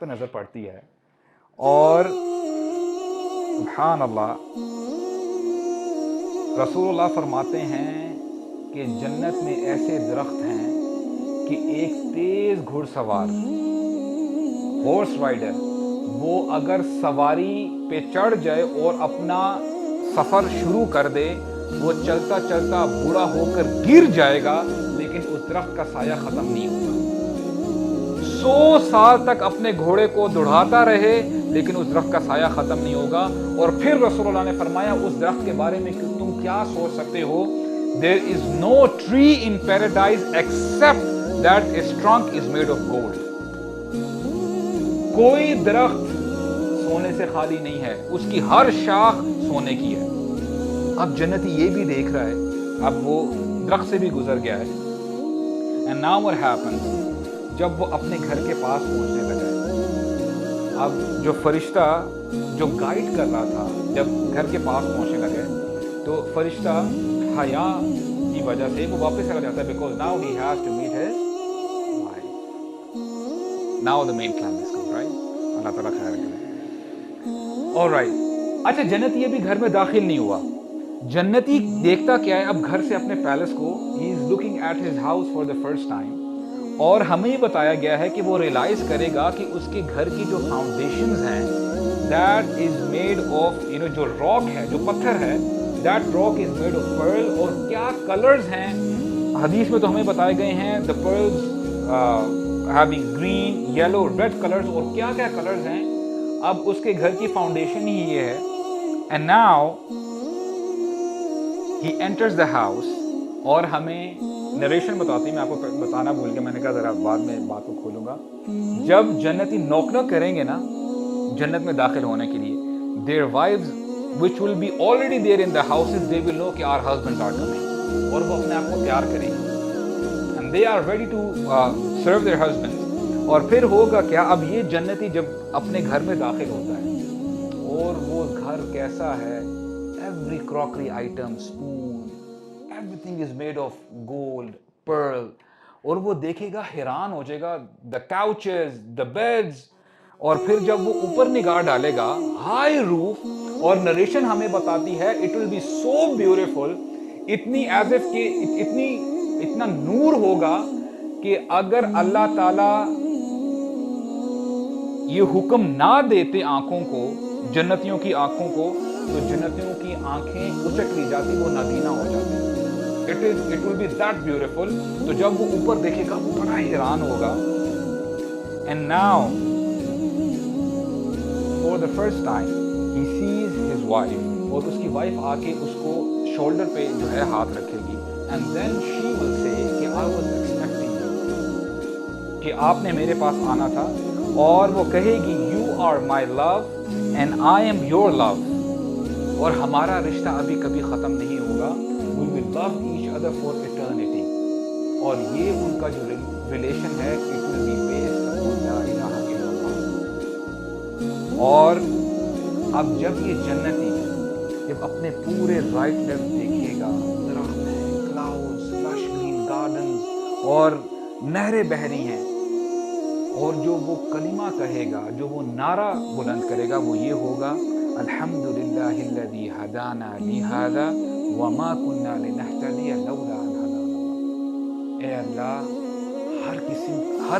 پہ نظر پڑتی ہے اور سبحان اللہ رسول اللہ فرماتے ہیں کہ جنت میں ایسے درخت ہیں کہ ایک تیز گھڑ سوار ہارس رائڈر وہ اگر سواری پہ چڑھ جائے اور اپنا سفر شروع کر دے وہ چلتا چلتا بوڑھا ہو کر گر جائے گا لیکن اس درخت کا سایہ ختم نہیں ہوگا. 100 سال تک اپنے گھوڑے کو دوڑاتا رہے لیکن اس درخت کا سایہ ختم نہیں ہوگا. اور پھر رسول اللہ نے فرمایا اس درخت کے بارے میں کہ تم کیا سوچ سکتے ہو, there is no tree in paradise except that its trunk is made of gold. کوئی درخت سونے سے خالی نہیں ہے, اس کی ہر شاخ سونے کی ہے. اب جنتی یہ بھی دیکھ رہا ہے, اب وہ درخت سے بھی گزر گیا ہے. And now what happens, جب وہ اپنے گھر کے پاس پہنچنے لگا, اب جو فرشتہ جو گائیڈ کر رہا تھا جب گھر کے پاس پہنچنے لگے تو فرشتہ حیا کی وجہ سے وہ واپس چلا جاتا ہے, because now he has to meet his wife. Now the main climax comes, right? اللہ تعالیٰ خیر کرے. All right. اچھا جنتی ابھی گھر میں داخل نہیں ہوا. جنتی دیکھتا کیا ہے اب گھر سے اپنے پیلس کو, he is looking at his house for the first time. اور ہمیں بتایا گیا ہے کہ وہ ریلائز کرے گا کہ اس کے گھر کی جو فاؤنڈیشنز ہیں that is made of جو راک ہے, جو پتھر ہے, that rock is made of pearl. اور کیا کلرز ہیں حدیث میں تو ہمیں بتائے گئے ہیں, the pearls having green, yellow, red colors, اور کیا کیا کلرز ہیں. اب اس کے گھر کی فاؤنڈیشن ہی یہ ہے. And now he enters the house. اور ہمیں نریشن بتاتی, میں آپ کو بتانا بھول گیا, میں نے کہا ذرا بعد میں بات کو کھولوں گا. جب جنتی نوک نوک کریں گے نا جنت میں داخل ہونے کے لیے, their wives which will be already there in the houses, they will know کہ our husbands are coming, اور وہ اپنے آپ کو تیار کریں گے and they are ready to serve their husbands. اور پھر ہوگا کیا, اب یہ جنتی جب اپنے گھر میں داخل ہوتا ہے اور وہ گھر کیسا ہے, every crockery item, spoon, everything is made of gold, pearl. اور وہ دیکھے گا حیران ہو جائے گا, the couches, the beds. اور پھر جب وہ اوپر نگاہ ڈالے گا high roof, اور نریشن ہمیں بتاتی ہے it will be so beautiful, اتنی as if کہ اتنا نور ہوگا کہ اگر اللہ تعالی یہ حکم نہ دیتے آنکھوں کو, جنتیوں کی آنکھوں کو, تو جنتیوں کی آنکھیں اچک لی جاتی, وہ نابینا ہو جاتی. It will be that beautiful. تو جب وہ اوپر دیکھے گا وہ بڑا حیران ہوگا. And now for the first time he sees his wife, اور اس کی وائف آ کے اس کو شولڈر پہ جو ہے ہاتھ رکھے گی. And then she will say کہ I was expecting you, کہ آپ نے میرے پاس آنا تھا. اور وہ کہے گی you are my love and I am your love, اور ہمارا رشتہ ابھی کبھی ختم نہیں ہوگا. We will love each other for eternity. اور یہ ان کا جو ریلیشن ہے it will be based upon la ilaha illallah. اور اب جب یہ جنتی جب اپنے پورے رائٹ لیفٹ دیکھیے گا, درخت ہیں, کلاؤڈز, لش گرین گارڈنز, اور نہریں بہہ رہی ہیں, اور جو وہ کلمہ کہے گا, جو وہ نعرہ بلند کرے گا وہ یہ ہوگا, الحمدللہ الذی ہدانا لہذا وما كنا لنهتدی لولا ان ہدانا اللہ. اے اللہ, ہر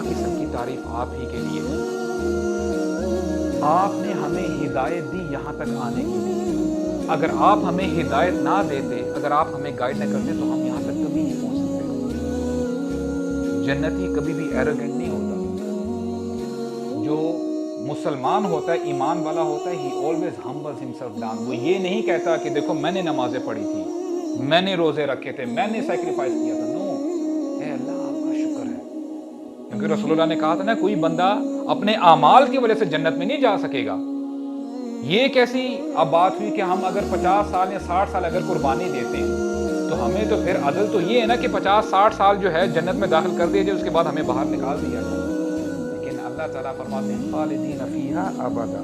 قسم کی تعریف آپ ہی کے لیے ہے. آپ نے ہمیں ہدایت دی یہاں تک آنے کے لیے. اگر آپ ہمیں ہدایت نہ دیتے, اگر آپ ہمیں گائیڈ نہ کرتے تو ہم یہاں تک کبھی نہیں پہنچ سکتے. جنتی کبھی بھی ایروگنٹ نہیں ہوتا. جو مسلمان ہوتا ہے, ایمان والا ہوتا ہے, he always humbles himself down. وہ یہ نہیں کہتا کہ دیکھو میں نے نمازیں پڑھی تھی, میں نے روزے رکھے تھے, میں نے سیکریفائس کیا تھا. نو, اے اللہ آپ کا شکر ہے. کیونکہ رسول اللہ نے کہا تھا نا, کوئی بندہ اپنے اعمال کی وجہ سے جنت میں نہیں جا سکے گا. یہ کیسی اب بات ہوئی کہ ہم اگر 50 سال یا 60 سال اگر قربانی دیتے ہیں تو ہمیں تو پھر عدل تو یہ ہے نا کہ 50-60 سال جو ہے جنت میں داخل کر دیا جائے, اس کے بعد ہمیں باہر نکال دیا جائے. اللہ تعالیٰ فرماتے ہیں خالدین فیہا ابدا,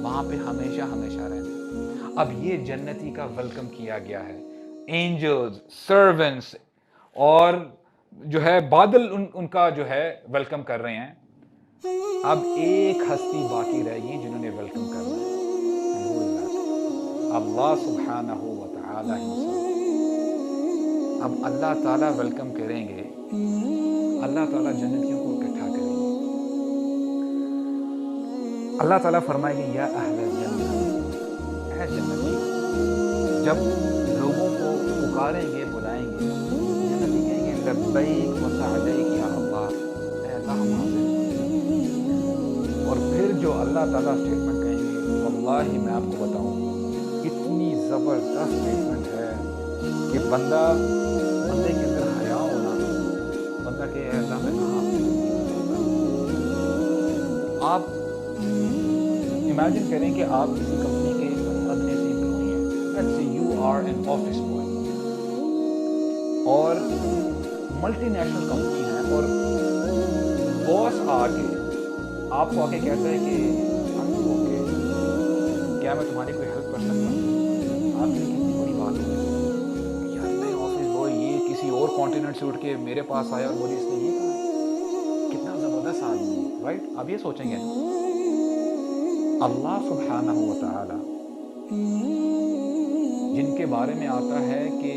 وہاں پہ ہمیشہ ہمیشہ رہنا. اب یہ جنتی کا ویلکم کیا گیا ہے, اینجلز, سرونٹس, اور جو ہے بادل ان کا جو ہے ویلکم کر رہے ہیں. اب ایک ہستی باقی رہ گئی جنہوں نے ویلکم کرنا ہے، اللہ سبحانہ و تعالی ہمسلف۔ اب اللہ تعالیٰ ویلکم کریں گے، اللہ تعالیٰ جنتیوں کو اکٹھا کریں گے۔ اللہ تعالیٰ فرمائے گے یا اہل الجنہ، اے جنتی، جب لوگوں کو پکاریں گے بلائیں گے، جنتی کہیں گے لبیک و سعدیک یا اللہ، اے اللہ ہم حاضر ہیں۔ اور پھر جو اللہ تعالیٰ اسٹیٹمنٹ کہیں گے، واللہ میں آپ کو بتاؤں اتنی زبردست اسٹیٹمنٹ ہے کہ بندے کے اندر حیا ہونا، بندہ کہ اے اللہ میں کہاں آپ امیجن کریں کہ آپ کسی کمپنی کے ادنے سے امپلائی ہیں، let's say you are an office boy, اور ملٹی نیشنل کمپنی ہے، اور باس آ کے آپ کو آ کے کہتا ہے کہ کیا میں تمہاری کوئی ہیلپ کر سکتا ہوں؟ آپ کے لیے کتنی بڑی بات ہوگی، یار میں آفس بوائے، یہ کسی اور کانٹیننٹ سے اٹھ کے میرے پاس آیا اور مجھے اس نے یہ کہا، کتنا زبردست آدمی ہے، رائٹ؟ آپ یہ سوچیں گے اللہ سبحانہ و تعالی جن کے بارے میں آتا ہے کہ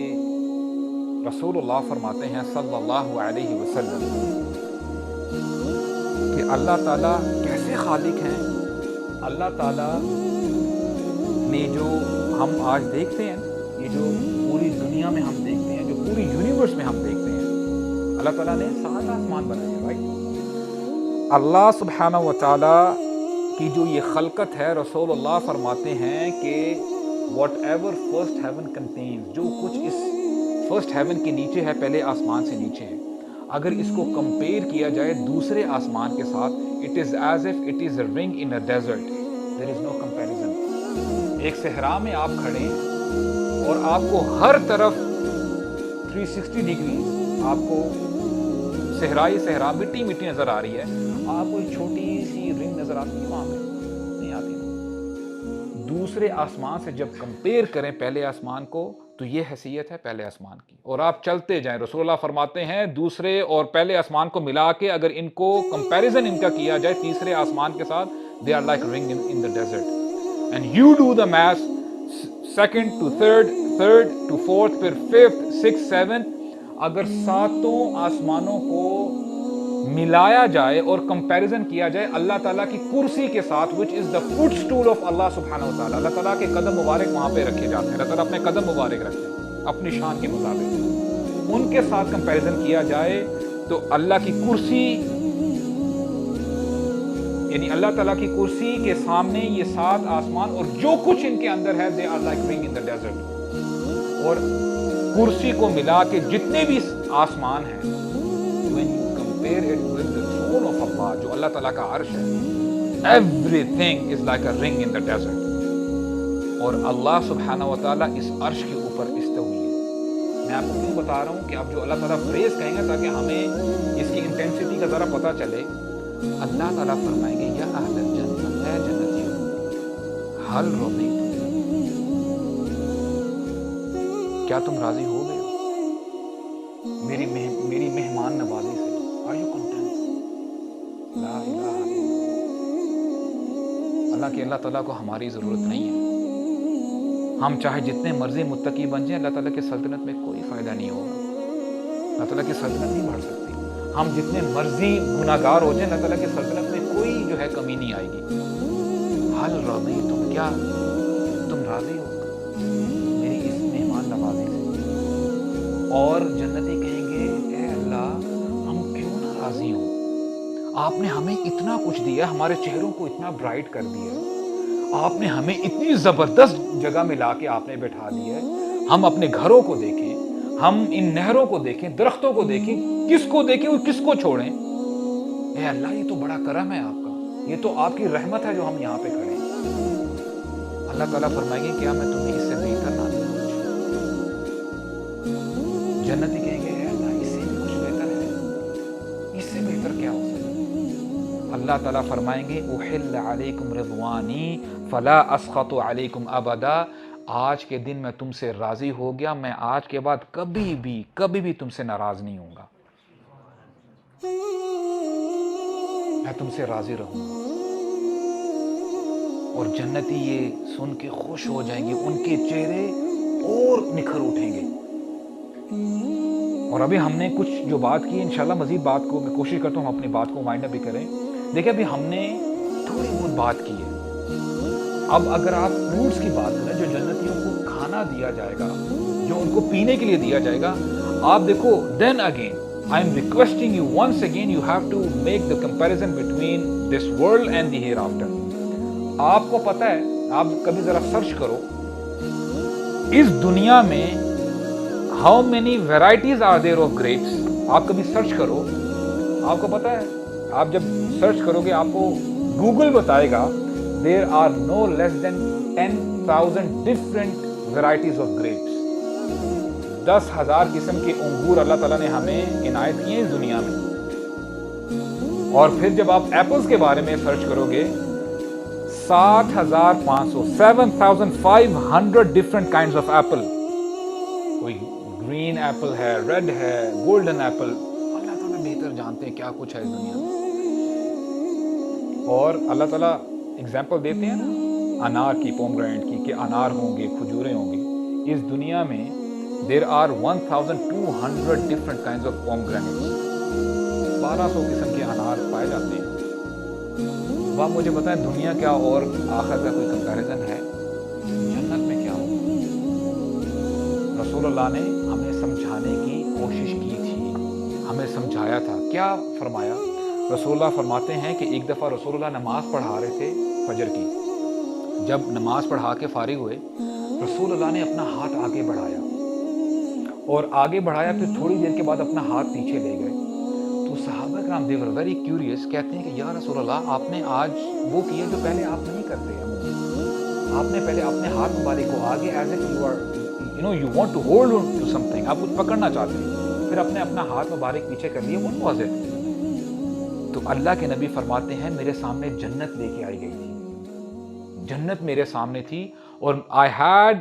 رسول اللہ فرماتے ہیں صلی اللہ علیہ وسلم کہ اللہ تعالیٰ کیسے خالق ہیں، اللہ تعالیٰ نے جو ہم آج دیکھتے ہیں، یہ جو پوری دنیا میں ہم دیکھتے ہیں، جو پوری یونیورس میں ہم دیکھتے ہیں، اللہ تعالیٰ نے 7 آسمان بنائے ہیں، رائٹ؟ اللہ سبحانہ و تعالیٰ کی جو یہ خلقت ہے، رسول اللہ فرماتے ہیں کہ whatever first heaven contains, جو کچھ اس فرسٹ ہیون کے نیچے ہے، پہلے آسمان سے نیچے ہے، اگر اس کو کمپیئر کیا جائے دوسرے آسمان کے ساتھ، it is as if it is a ring in a desert, there is know comparison. ایک صحرا میں آپ کھڑے ہیں اور آپ کو ہر طرف 360 ڈگری آپ کو صحرا مٹی نظر آ رہی ہے، آپ کو ایک چھوٹی سی رنگ نظر آتی ہے وہاں پہ؟ نہیں آتی نا۔ دوسرے آسمان سے جب کمپیئر کریں پہلے آسمان کو تو یہ حیثیت ہے پہلے آسمان کی، اور آپ چلتے جائیں، رسول اللہ فرماتے ہیں دوسرے اور پہلے آسمان کو ملا کے اگر ان کو کمپیریزن ان کا کیا جائے تیسرے آسمان کے ساتھ، they are like ring in the desert, and you do the math، second to third to fourth، پھر fifth sixth seventh، اگر 7 آسمانوں کو ملایا جائے اور کمپیریزن کیا جائے اللہ تعالیٰ کی کرسی کے ساتھ، which is the footstool of اللہ سبحانہ وتعالی، اللہ تعالیٰ کے قدم مبارک وہاں پہ رکھے جاتے ہیں، اللہ تعالیٰ اپنے قدم مبارک رکھتے ہیں اپنی شان کے مطابق، ان کے ساتھ کمپیریزن کیا جائے تو اللہ کی کرسی، یعنی اللہ تعالیٰ کی کرسی کے سامنے یہ 7 آسمان اور جو کچھ ان کے اندر ہے، they are like ring in the desert، اور کرسی کو ملا کے جتنے بھی آسمان ہیں، when you compare it with the throne of Allah، جو اللہ تعالیٰ کا عرش ہے، everything is like a ring in the desert، اور اللہ سبحانہ و تعالیٰ اس عرش کے اوپر استوی ہے۔ میں آپ کو کیوں بتا رہا ہوں کہ آپ جو اللہ تعالیٰ فریز کہیں گے تاکہ ہمیں اس کی انٹینسٹی کا ذرا پتہ چلے، اللہ تعالیٰ فرمائیں گے یا اہل الجنہ، اے جنتیوں، حل رضیتم، کیا تم راضی ہو گئے میری مہمان نوازی سے؟ Are you content؟ لا الہ الا اللہ، کہ اللہ تعالیٰ کو ہماری ضرورت نہیں ہے، ہم چاہے جتنے مرضی متقی بن جائیں، اللہ تعالیٰ کی سلطنت میں کوئی فائدہ نہیں ہوگا، اللہ تعالیٰ کی سلطنت نہیں بڑھ سکتی، ہم جتنے مرضی گناہ گار ہو جائیں، اللہ تعالیٰ کی سلطنت میں کوئی جو ہے کمی نہیں آئے گی۔ حل رضیتم، کیا تم راضی ہو میری اس مہمان نوازی سے؟ اور جنتی کہیں گے اے اللہ ہم کیوں نہ راضی ہوں، آپ نے ہمیں اتنا کچھ دیا، ہمارے چہروں کو اتنا برائٹ کر دیا، آپ نے ہمیں اتنی زبردست جگہ میں لا کے آپ نے بٹھا دیا، ہم اپنے گھروں کو دیکھیں، ہم ان نہروں کو دیکھیں، درختوں کو دیکھیں، کس کو دیکھیں اور کس کو چھوڑیں؟ اے اللہ یہ تو بڑا کرم ہے آپ کا، یہ تو آپ کی رحمت ہے جو ہم یہاں پہ کھڑے ہیں۔ اللہ تعالیٰ فرمائیں گے کیا میں تمہیں اس سے بہتر نہ دوں؟ جنتی کہیں گے اے اللہ اس سے بھی کچھ بہتر ہے، اس سے بہتر کیا ہو سکتا؟ اللہ تعالیٰ فرمائیں گے احل علیکم رضوانی فلا اسخط علیکم ابدا، آج کے دن میں تم سے راضی ہو گیا، میں آج کے بعد کبھی بھی تم سے ناراض نہیں ہوں گا۔ میں تم سے راضی رہوں گا. اور جنتی یہ سن کے خوش ہو جائیں گے, ان کے چہرے اور نکھر اٹھیں گے. اور ابھی ہم نے کچھ جو بات کی, انشاءاللہ مزید بات کو میں کوشش کرتا ہوں ہم اپنی بات کو وائنڈ اپ بھی کریں. دیکھیں ابھی ہم نے تھوڑی بہت بات کی ہے. اب اگر آپ فروٹس کی بات کریں جو جنتیوں کو کھانا دیا جائے گا, جو ان کو پینے کے لیے دیا جائے گا, آپ دیکھو, then again I am requesting you once again, you have to make the comparison between this world and the hereafter. آپ کو پتہ ہے, آپ کبھی ذرا سرچ کرو اس دنیا میں how many varieties are there of grapes. آپ کبھی سرچ کرو, آپ کو پتہ ہے, آپ جب سرچ کرو گے آپ کو گوگل بتائے گا there are no less than 10,000 different varieties of grapes. 10,000 قسم کے انگور اللہ تعالیٰ نے ہمیں عنایت کیے اس دنیا میں. اور پھر جب آپ ایپلز کے بارے میں سرچ کرو گے 7,500 different kinds of apple. کوئی گرین ایپل ہے, ریڈ ہے, گولڈن ایپل, اللہ تعالیٰ بہتر جانتے ہیں کیا کچھ ہے اس دنیا میں. اور اللہ تعالیٰ اگزامپل دیتے ہیں نا انار کی, پومگرینٹ کی, کہ انار ہوں گے, کھجوریں ہوں گی. اس دنیا میں there are 1,200 different kinds of pomegranates. 1200 قسم کے انار پائے جاتے ہیں. اب آپ مجھے بتائیں دنیا کیا اور آخرت کا کوئی کمپیریزن ہے؟ جنت میں کیا ہو؟ رسول اللہ نے ہمیں سمجھانے کی کوشش کی تھی, ہمیں سمجھایا تھا. کیا فرمایا؟ رسول اللہ فرماتے ہیں کہ ایک دفعہ رسول اللہ نماز پڑھا رہے تھے فجر کی. جب نماز پڑھا کے فارغ ہوئے, رسول اللہ نے اپنا ہاتھ آگے بڑھایا, اور آگے بڑھایا, پھر تھوڑی دیر کے بعد اپنا ہاتھ پیچھے لے گئے. تو صحابہ کرام they were very curious, کہتے ہیں کہ یا رسول اللہ آپ نے آج وہ کیا جو پہلے آپ نہیں کرتے ہیں. آپ نے پہلے اپنے ہاتھ مبارک کو آگے as if you want to hold on to something, آپ کچھ پکڑنا چاہتے ہیں, پھر اپنا ہاتھ مبارک پیچھے کر لیے. what was it؟ تو اللہ کے نبی فرماتے ہیں میرے سامنے جنت لے کے آئی گئی تھی, جنت میرے سامنے تھی, اور I had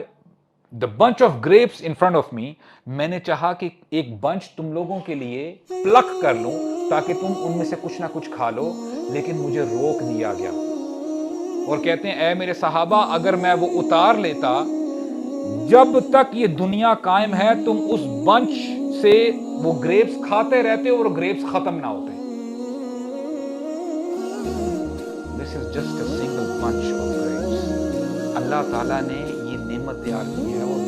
the bunch of grapes in front of me. میں نے چاہا کہ ایک بنچ تم لوگوں کے لیے پلک کر لوں تاکہ تم ان میں سے کچھ نہ کچھ کھا لو, لیکن مجھے روک دیا گیا. اور کہتے ہیں اے میرے صحابہ اگر میں وہ اتار لیتا, جب تک یہ دنیا قائم ہے تم اس بنچ سے وہ گریپس کھاتے رہتے اور گریپس ختم نہ ہوتے. This is just a single bunch of grapes. اللہ تعالیٰ نے یہ نعمت تیار کی ہے, اور